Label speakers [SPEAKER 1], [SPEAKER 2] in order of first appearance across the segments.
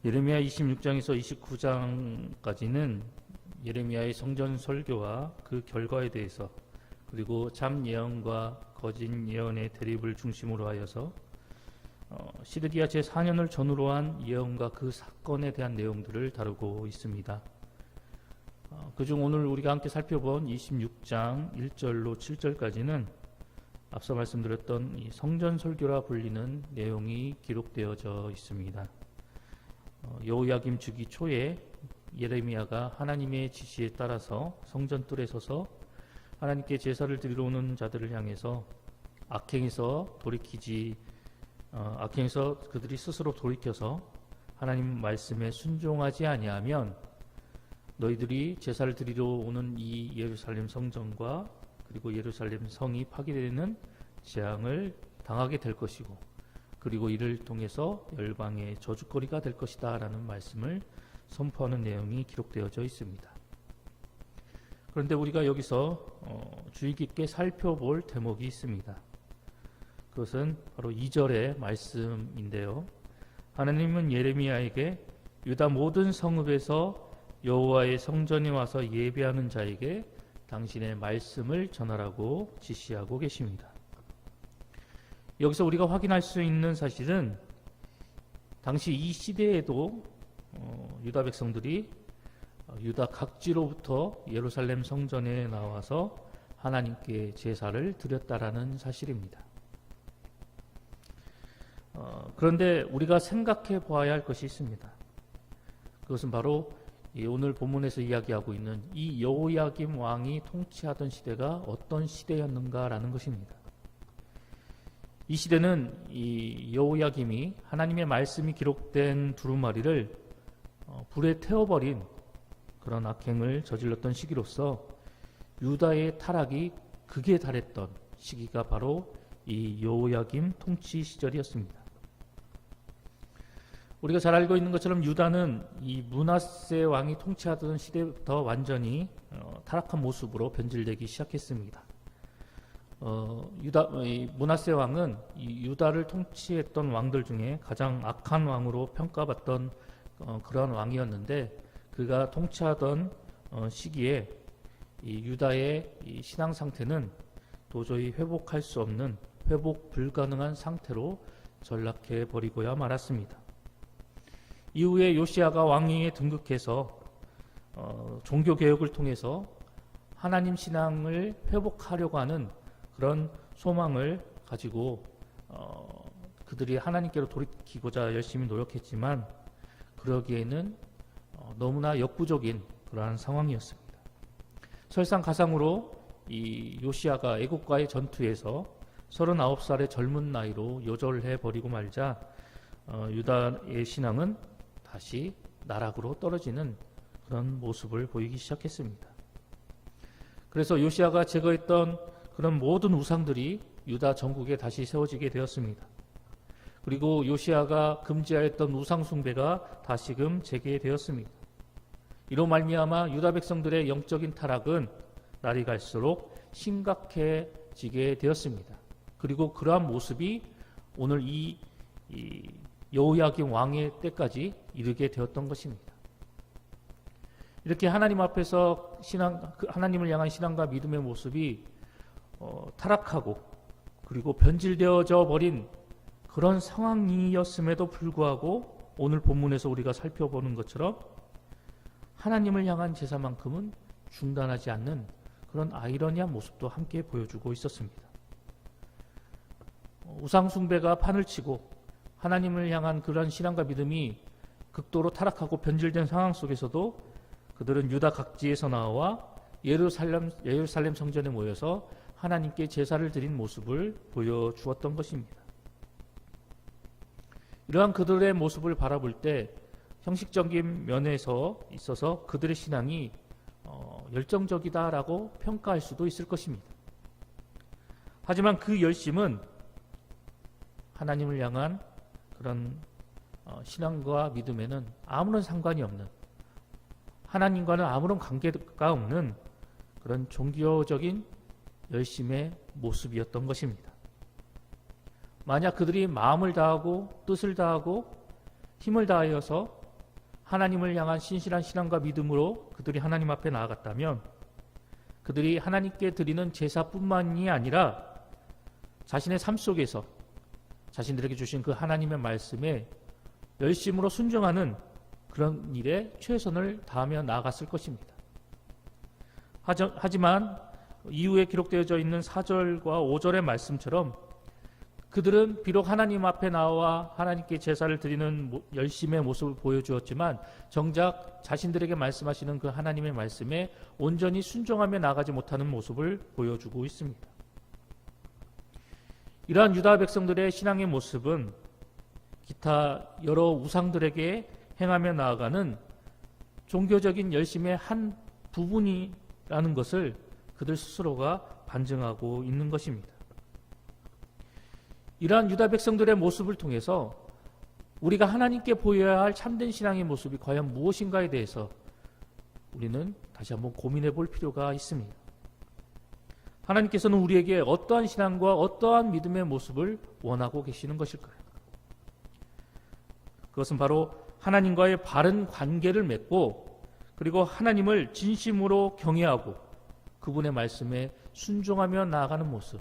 [SPEAKER 1] 예레미야 26장에서 29장까지는 예레미야의 성전 설교와 그 결과에 대해서, 그리고 참 예언과 거짓 예언의 대립을 중심으로 하여서 시드기야 제4년을 전후로 한 예언과 그 사건에 대한 내용들을 다루고 있습니다. 그중 오늘 우리가 함께 살펴본 26장 1절로 7절까지는 앞서 말씀드렸던 이 성전 설교라 불리는 내용이 기록되어져 있습니다. 여호야김 주기 초에 예레미야가 하나님의 지시에 따라서 성전 뜰에 서서 하나님께 제사를 드리러 오는 자들을 향해서 악행에서 그들이 스스로 돌이켜서 하나님 말씀에 순종하지 아니하면 너희들이 제사를 드리러 오는 이 예루살렘 성전과 그리고 예루살렘 성이 파괴되는 재앙을 당하게 될 것이고, 그리고 이를 통해서 열방의 저주거리가 될 것이다 라는 말씀을 선포하는 내용이 기록되어져 있습니다. 그런데 우리가 여기서 주의 깊게 살펴볼 대목이 있습니다. 그것은 바로 2절의 말씀인데요. 하나님은 예레미야에게 유다 모든 성읍에서 여호와의 성전에 와서 예배하는 자에게 당신의 말씀을 전하라고 지시하고 계십니다. 여기서 우리가 확인할 수 있는 사실은 당시 이 시대에도 유다 백성들이 유다 각지로부터 예루살렘 성전에 나와서 하나님께 제사를 드렸다라는 사실입니다. 그런데 우리가 생각해 보아야 할 것이 있습니다. 그것은 바로 오늘 본문에서 이야기하고 있는 이 여호야김 왕이 통치하던 시대가 어떤 시대였는가라는 것입니다. 이 시대는 이 여호야김이 하나님의 말씀이 기록된 두루마리를 불에 태워버린 그런 악행을 저질렀던 시기로서 유다의 타락이 극에 달했던 시기가 바로 이 여호야김 통치 시절이었습니다. 우리가 잘 알고 있는 것처럼 유다는 이 므낫세 왕이 통치하던 시대부터 완전히 타락한 모습으로 변질되기 시작했습니다. 므낫세 왕은 이 유다를 통치했던 왕들 중에 가장 악한 왕으로 평가받던 그러한 왕이었는데, 그가 통치하던 시기에 이 유다의 이 신앙 상태는 도저히 회복할 수 없는, 회복 불가능한 상태로 전락해 버리고야 말았습니다. 이후에 요시야가 왕위에 등극해서 종교 개혁을 통해서 하나님 신앙을 회복하려고 하는 그런 소망을 가지고 그들이 하나님께로 돌이키고자 열심히 노력했지만 그러기에는 너무나 역부족인 그러한 상황이었습니다. 설상가상으로 이 요시야가 애국과의 전투에서 39살의 젊은 나이로 요절해 버리고 말자 유다의 신앙은 다시 나락으로 떨어지는 그런 모습을 보이기 시작했습니다. 그래서 요시야가 제거했던 그런 모든 우상들이 유다 전국에 다시 세워지게 되었습니다. 그리고 요시야가 금지하였던 우상 숭배가 다시금 재개되었습니다. 이로 말미암아 유다 백성들의 영적인 타락은 날이 갈수록 심각해지게 되었습니다. 그리고 그러한 모습이 오늘 이 여호야김 왕의 때까지 이르게 되었던 것입니다. 이렇게 하나님 앞에서 하나님을 향한 신앙과 믿음의 모습이 타락하고 그리고 변질되어져 버린 그런 상황이었음에도 불구하고 오늘 본문에서 우리가 살펴보는 것처럼 하나님을 향한 제사만큼은 중단하지 않는 그런 아이러니한 모습도 함께 보여주고 있었습니다. 우상숭배가 판을 치고 하나님을 향한 그런 신앙과 믿음이 극도로 타락하고 변질된 상황 속에서도 그들은 유다 각지에서 나와 예루살렘 성전에 모여서 하나님께 제사를 드린 모습을 보여주었던 것입니다. 이러한 그들의 모습을 바라볼 때 형식적인 면에서 있어서 그들의 신앙이 열정적이다라고 평가할 수도 있을 것입니다. 하지만 그 열심은 하나님을 향한 그런 신앙과 믿음에는 아무런 상관이 없는, 하나님과는 아무런 관계가 없는 그런 종교적인 열심의 모습이었던 것입니다. 만약 그들이 마음을 다하고 뜻을 다하고 힘을 다하여서 하나님을 향한 신실한 신앙과 믿음으로 그들이 하나님 앞에 나아갔다면 그들이 하나님께 드리는 제사뿐만이 아니라 자신의 삶 속에서 자신들에게 주신 그 하나님의 말씀에 열심으로 순종하는 그런 일에 최선을 다하며 나아갔을 것입니다. 하지만 이후에 기록되어져 있는 4절과 5절의 말씀처럼 그들은 비록 하나님 앞에 나와 하나님께 제사를 드리는 열심의 모습을 보여주었지만 정작 자신들에게 말씀하시는 그 하나님의 말씀에 온전히 순종하며 나가지 못하는 모습을 보여주고 있습니다. 이러한 유다 백성들의 신앙의 모습은 기타 여러 우상들에게 행하며 나아가는 종교적인 열심의 한 부분이라는 것을 그들 스스로가 반증하고 있는 것입니다. 이러한 유다 백성들의 모습을 통해서 우리가 하나님께 보여야 할 참된 신앙의 모습이 과연 무엇인가에 대해서 우리는 다시 한번 고민해 볼 필요가 있습니다. 하나님께서는 우리에게 어떠한 신앙과 어떠한 믿음의 모습을 원하고 계시는 것일까요? 그것은 바로 하나님과의 바른 관계를 맺고 그리고 하나님을 진심으로 경외하고 그분의 말씀에 순종하며 나아가는 모습,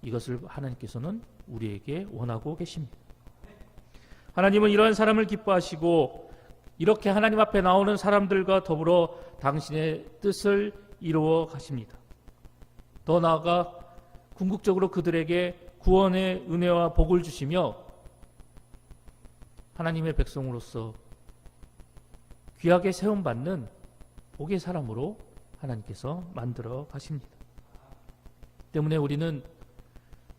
[SPEAKER 1] 이것을 하나님께서는 우리에게 원하고 계십니다. 하나님은 이러한 사람을 기뻐하시고 이렇게 하나님 앞에 나오는 사람들과 더불어 당신의 뜻을 이루어 가십니다. 더 나아가 궁극적으로 그들에게 구원의 은혜와 복을 주시며 하나님의 백성으로서 귀하게 세움받는 복의 사람으로 하나님께서 만들어 가십니다. 때문에 우리는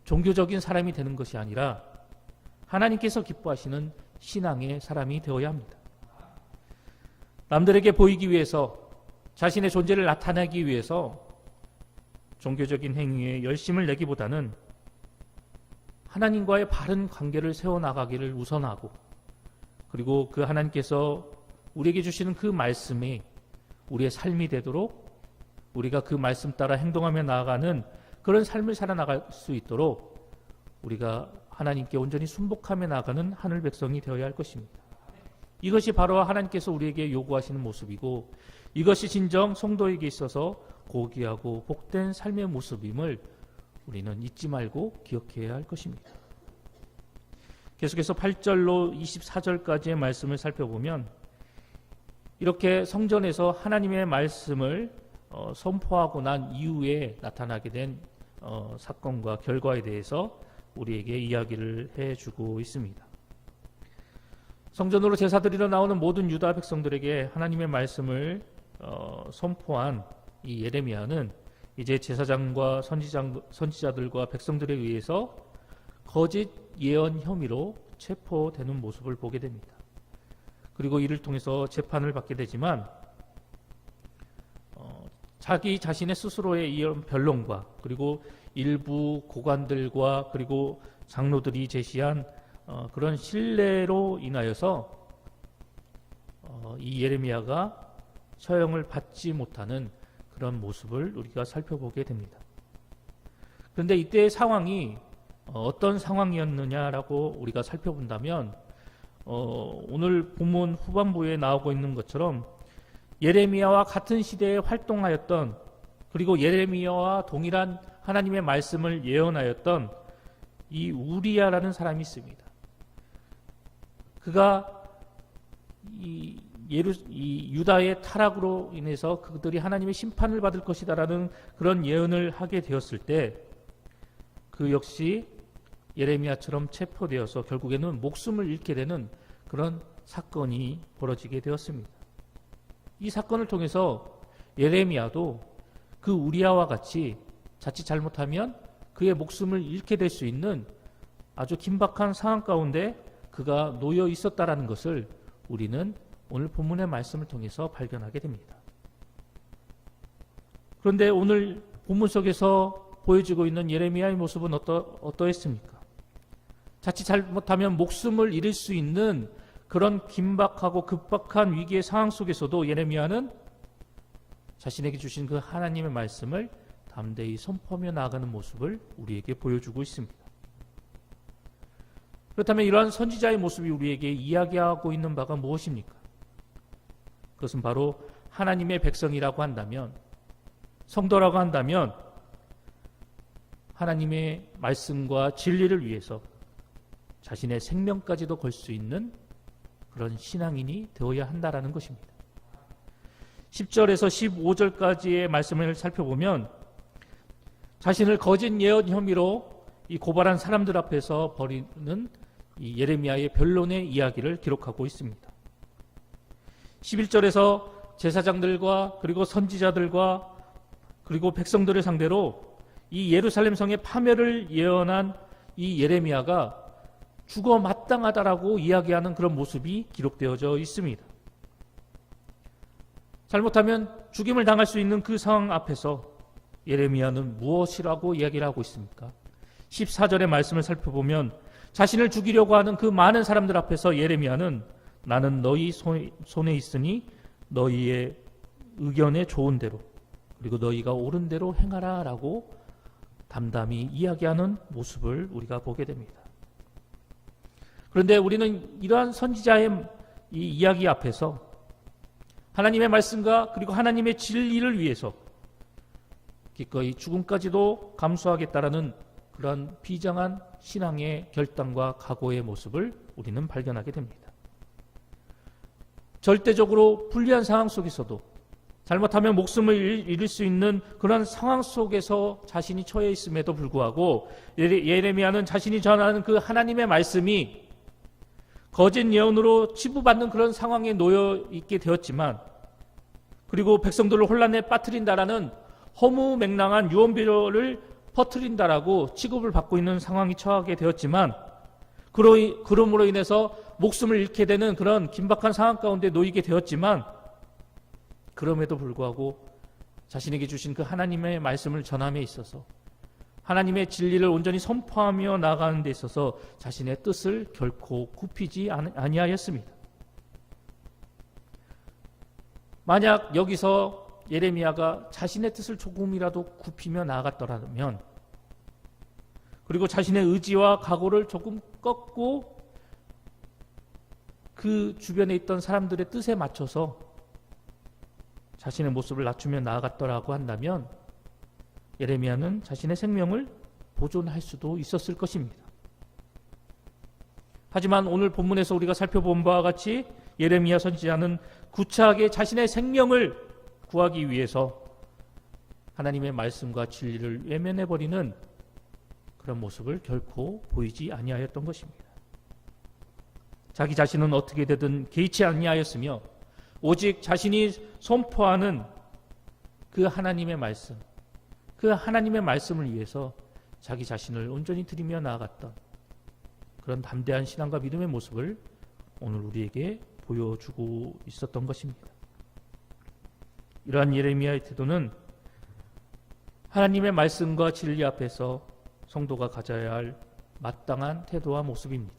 [SPEAKER 1] 종교적인 사람이 되는 것이 아니라 하나님께서 기뻐하시는 신앙의 사람이 되어야 합니다. 남들에게 보이기 위해서, 자신의 존재를 나타내기 위해서 종교적인 행위에 열심을 내기보다는 하나님과의 바른 관계를 세워나가기를 우선하고, 그리고 그 하나님께서 우리에게 주시는 그 말씀이 우리의 삶이 되도록 우리가 그 말씀 따라 행동하며 나아가는 그런 삶을 살아나갈 수 있도록 우리가 하나님께 온전히 순복하며 나아가는 하늘 백성이 되어야 할 것입니다. 이것이 바로 하나님께서 우리에게 요구하시는 모습이고, 이것이 진정 성도에게 있어서 고귀하고 복된 삶의 모습임을 우리는 잊지 말고 기억해야 할 것입니다. 계속해서 8절로 24절까지의 말씀을 살펴보면 이렇게 성전에서 하나님의 말씀을 선포하고 난 이후에 나타나게 된 사건과 결과에 대해서 우리에게 이야기를 해주고 있습니다. 성전으로 제사드리러 나오는 모든 유다 백성들에게 하나님의 말씀을 선포한 이 예레미야는 이제 제사장과 선지자들과 백성들에 의해서 거짓 예언 혐의로 체포되는 모습을 보게 됩니다. 그리고 이를 통해서 재판을 받게 되지만 자기 자신의 스스로의 이런 변론과 그리고 일부 고관들과 그리고 장로들이 제시한 그런 신뢰로 인하여서 이 예레미야가 처형을 받지 못하는 그런 모습을 우리가 살펴보게 됩니다. 그런데 이때의 상황이 어떤 상황이었느냐라고 우리가 살펴본다면 오늘 본문 후반부에 나오고 있는 것처럼 예레미야와 같은 시대에 활동하였던, 그리고 예레미야와 동일한 하나님의 말씀을 예언하였던 이 우리야라는 사람이 있습니다. 그가 이 유다의 타락으로 인해서 그들이 하나님의 심판을 받을 것이다라는 그런 예언을 하게 되었을 때 그 역시 예레미야처럼 체포되어서 결국에는 목숨을 잃게 되는 그런 사건이 벌어지게 되었습니다. 이 사건을 통해서 예레미야도 그 우리야와 같이 자칫 잘못하면 그의 목숨을 잃게 될 수 있는 아주 긴박한 상황 가운데 그가 놓여 있었다라는 것을 우리는 오늘 본문의 말씀을 통해서 발견하게 됩니다. 그런데 오늘 본문 속에서 보여지고 있는 예레미야의 모습은 어떠했습니까? 자칫 잘못하면 목숨을 잃을 수 있는 그런 긴박하고 급박한 위기의 상황 속에서도 예레미야는 자신에게 주신 그 하나님의 말씀을 담대히 선포하며 나아가는 모습을 우리에게 보여주고 있습니다. 그렇다면 이러한 선지자의 모습이 우리에게 이야기하고 있는 바가 무엇입니까? 그것은 바로 하나님의 백성이라고 한다면, 성도라고 한다면 하나님의 말씀과 진리를 위해서 자신의 생명까지도 걸 수 있는 그런 신앙인이 되어야 한다라는 것입니다. 10절에서 15절까지의 말씀을 살펴보면 자신을 거짓 예언 혐의로 이 고발한 사람들 앞에서 벌이는 이 예레미야의 변론의 이야기를 기록하고 있습니다. 11절에서 제사장들과 그리고 선지자들과 그리고 백성들을 상대로 이 예루살렘 성의 파멸을 예언한 이 예레미야가 죽어 마땅하다라고 이야기하는 그런 모습이 기록되어져 있습니다. 잘못하면 죽임을 당할 수 있는 그 상황 앞에서 예레미야는 무엇이라고 이야기를 하고 있습니까? 14절의 말씀을 살펴보면 자신을 죽이려고 하는 그 많은 사람들 앞에서 예레미야는 나는 너희 손에 있으니 너희의 의견에 좋은 대로 그리고 너희가 옳은 대로 행하라 라고 담담히 이야기하는 모습을 우리가 보게 됩니다. 그런데 우리는 이러한 선지자의 이 이야기 앞에서 하나님의 말씀과 그리고 하나님의 진리를 위해서 기꺼이 죽음까지도 감수하겠다라는 그런 비장한 신앙의 결단과 각오의 모습을 우리는 발견하게 됩니다. 절대적으로 불리한 상황 속에서도 잘못하면 목숨을 잃을 수 있는 그런 상황 속에서 자신이 처해 있음에도 불구하고 예레미야는 자신이 전하는 그 하나님의 말씀이 거짓 예언으로 치부받는 그런 상황에 놓여 있게 되었지만 그리고 백성들을 혼란에 빠뜨린다라는 허무맹랑한 유언비어를 퍼뜨린다라고 취급을 받고 있는 상황이 처하게 되었지만 그럼으로 인해서 목숨을 잃게 되는 그런 긴박한 상황 가운데 놓이게 되었지만 그럼에도 불구하고 자신에게 주신 그 하나님의 말씀을 전함에 있어서 하나님의 진리를 온전히 선포하며 나아가는 데 있어서 자신의 뜻을 결코 굽히지 아니하였습니다. 만약 여기서 예레미야가 자신의 뜻을 조금이라도 굽히며 나아갔더라면 그리고 자신의 의지와 각오를 조금 꺾고 그 주변에 있던 사람들의 뜻에 맞춰서 자신의 모습을 낮추며 나아갔더라고 한다면 예레미야는 자신의 생명을 보존할 수도 있었을 것입니다. 하지만 오늘 본문에서 우리가 살펴본 바와 같이 예레미야 선지자는 구차하게 자신의 생명을 구하기 위해서 하나님의 말씀과 진리를 외면해버리는 그런 모습을 결코 보이지 아니하였던 것입니다. 자기 자신은 어떻게 되든 개의치 아니하였으며 오직 자신이 선포하는 그 하나님의 말씀, 그 하나님의 말씀을 위해서 자기 자신을 온전히 드리며 나아갔던 그런 담대한 신앙과 믿음의 모습을 오늘 우리에게 보여주고 있었던 것입니다. 이러한 예레미야의 태도는 하나님의 말씀과 진리 앞에서 성도가 가져야 할 마땅한 태도와 모습입니다.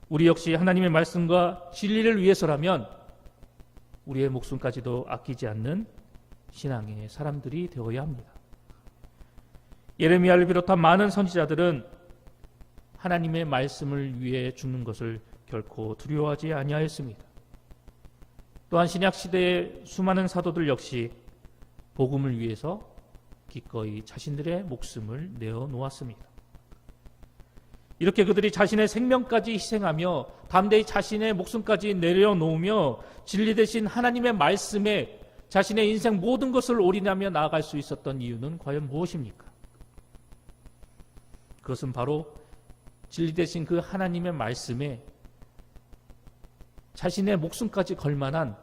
[SPEAKER 1] 우리 역시 하나님의 말씀과 진리를 위해서라면 우리의 목숨까지도 아끼지 않는 신앙의 사람들이 되어야 합니다. 예레미야를 비롯한 많은 선지자들은 하나님의 말씀을 위해 죽는 것을 결코 두려워하지 아니하였습니다. 또한 신약시대의 수많은 사도들 역시 복음을 위해서 기꺼이 자신들의 목숨을 내어놓았습니다. 이렇게 그들이 자신의 생명까지 희생하며 담대히 자신의 목숨까지 내려놓으며 진리 대신 하나님의 말씀에 자신의 인생 모든 것을 올인하며 나아갈 수 있었던 이유는 과연 무엇입니까? 그것은 바로 진리 대신 그 하나님의 말씀에 자신의 목숨까지 걸 만한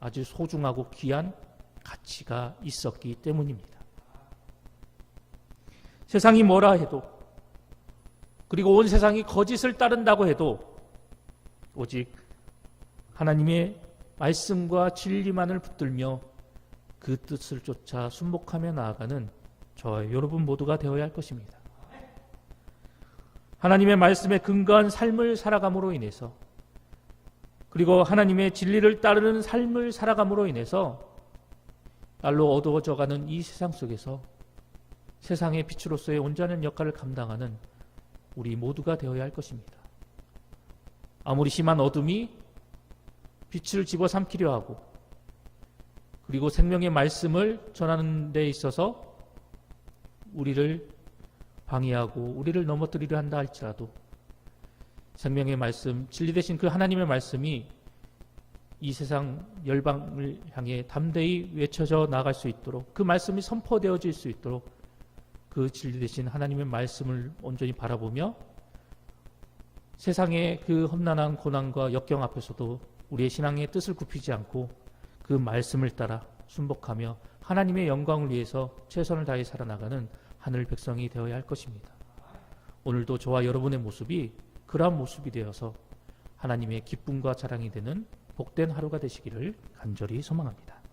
[SPEAKER 1] 아주 소중하고 귀한 가치가 있었기 때문입니다. 세상이 뭐라 해도 그리고 온 세상이 거짓을 따른다고 해도 오직 하나님의 말씀과 진리만을 붙들며 그 뜻을 쫓아 순복하며 나아가는 저와 여러분 모두가 되어야 할 것입니다. 하나님의 말씀에 근거한 삶을 살아감으로 인해서 그리고 하나님의 진리를 따르는 삶을 살아감으로 인해서 날로 어두워져가는 이 세상 속에서 세상의 빛으로서의 온전한 역할을 감당하는 우리 모두가 되어야 할 것입니다. 아무리 심한 어둠이 빛을 집어삼키려 하고, 그리고 생명의 말씀을 전하는 데 있어서 우리를 방해하고 우리를 넘어뜨리려 한다 할지라도 생명의 말씀, 진리 되신 그 하나님의 말씀이 이 세상 열방을 향해 담대히 외쳐져 나갈 수 있도록, 그 말씀이 선포되어질 수 있도록 그 진리 되신 하나님의 말씀을 온전히 바라보며 세상의 그 험난한 고난과 역경 앞에서도 우리의 신앙의 뜻을 굽히지 않고 그 말씀을 따라 순복하며 하나님의 영광을 위해서 최선을 다해 살아나가는 하늘 백성이 되어야 할 것입니다. 오늘도 저와 여러분의 모습이 그러한 모습이 되어서 하나님의 기쁨과 자랑이 되는 복된 하루가 되시기를 간절히 소망합니다.